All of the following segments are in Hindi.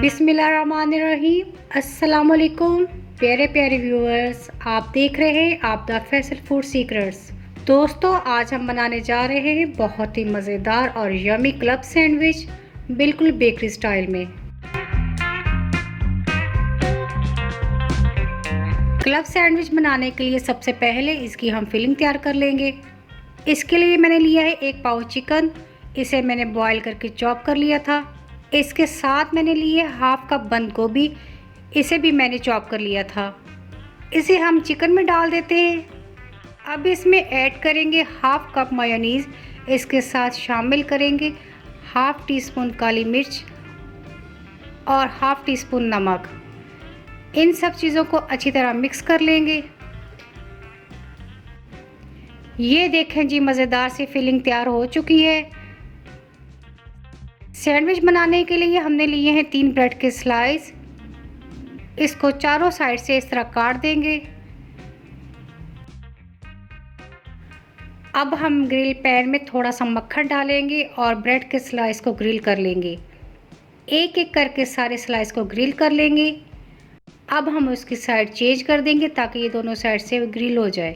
बिस्मिल्लाहिर्रहमानिर्रहीम। अस्सलाम वालेकुम प्यारे प्यारे व्यूअर्स, आप देख रहे हैं आप द फैसल फूड सीक्रेट्स। दोस्तों, आज हम बनाने जा रहे हैं बहुत ही मज़ेदार और यमी क्लब सैंडविच, बिल्कुल बेकरी स्टाइल में। क्लब सैंडविच बनाने के लिए सबसे पहले इसकी हम फिलिंग तैयार कर लेंगे। इसके लिए मैंने लिया है 1 पाव चिकन, इसे मैंने बॉईल करके चॉप कर लिया था। इसके साथ मैंने लिए 1/2 कप बंद गोभी, इसे भी मैंने चॉप कर लिया था। इसे हम चिकन में डाल देते हैं। अब इसमें ऐड करेंगे 1/2 कप मेयोनीज़, इसके साथ शामिल करेंगे 1/2 टीस्पून काली मिर्च और 1/2 टीस्पून नमक। इन सब चीज़ों को अच्छी तरह मिक्स कर लेंगे। ये देखें जी, मज़ेदार सी फिलिंग तैयार हो चुकी है। सैंडविच बनाने के लिए हमने लिए हैं 3 ब्रेड के स्लाइस। इसको चारों साइड से इस तरह काट देंगे। अब हम ग्रिल पैन में थोड़ा सा मक्खन डालेंगे और ब्रेड के स्लाइस को ग्रिल कर लेंगे। एक एक करके सारे स्लाइस को ग्रिल कर लेंगे। अब हम उसकी साइड चेंज कर देंगे ताकि ये दोनों साइड से ग्रिल हो जाए।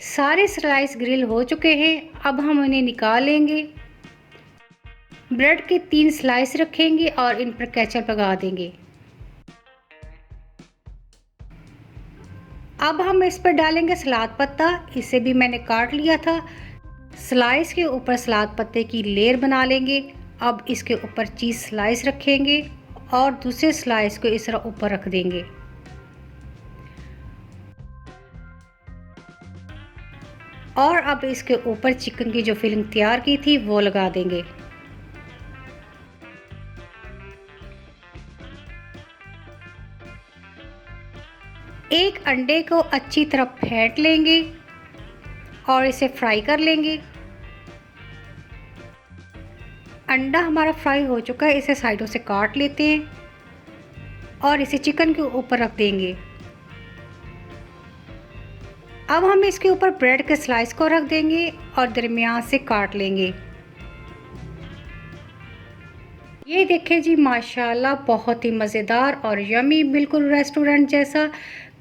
सारे स्लाइस ग्रिल हो चुके हैं। अब हम उन्हें निकाल लेंगे। ब्रेड के 3 स्लाइस रखेंगे और इन पर केचप लगा देंगे। अब हम इस पर डालेंगे सलाद पत्ता, इसे भी मैंने काट लिया था। स्लाइस के ऊपर सलाद पत्ते की लेयर बना लेंगे। अब इसके ऊपर चीज़ स्लाइस रखेंगे और दूसरे स्लाइस को इस तरह ऊपर रख देंगे। और अब इसके ऊपर चिकन की जो फिलिंग तैयार की थी वो लगा देंगे। एक अंडे को अच्छी तरह फेंट लेंगे और इसे फ्राई कर लेंगे। अंडा हमारा फ्राई हो चुका है, इसे साइडों से काट लेते हैं और इसे चिकन के ऊपर रख देंगे। अब हम इसके ऊपर ब्रेड के स्लाइस को रख देंगे और दरमियान से काट लेंगे। ये देखें जी, माशाल्लाह बहुत ही मज़ेदार और यमी, बिल्कुल रेस्टोरेंट जैसा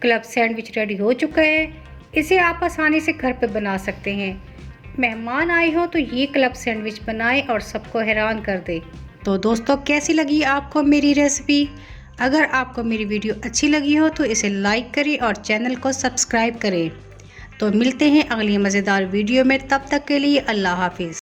क्लब सैंडविच रेडी हो चुका है। इसे आप आसानी से घर पे बना सकते हैं। मेहमान आए हो तो ये क्लब सैंडविच बनाएं और सबको हैरान कर दे। तो दोस्तों, कैसी लगी आपको मेरी रेसिपी? अगर आपको मेरी वीडियो अच्छी लगी हो तो इसे लाइक करें और चैनल को सब्सक्राइब करें। तो मिलते हैं अगली मज़ेदार वीडियो में, तब तक के लिए अल्लाह हाफिज़।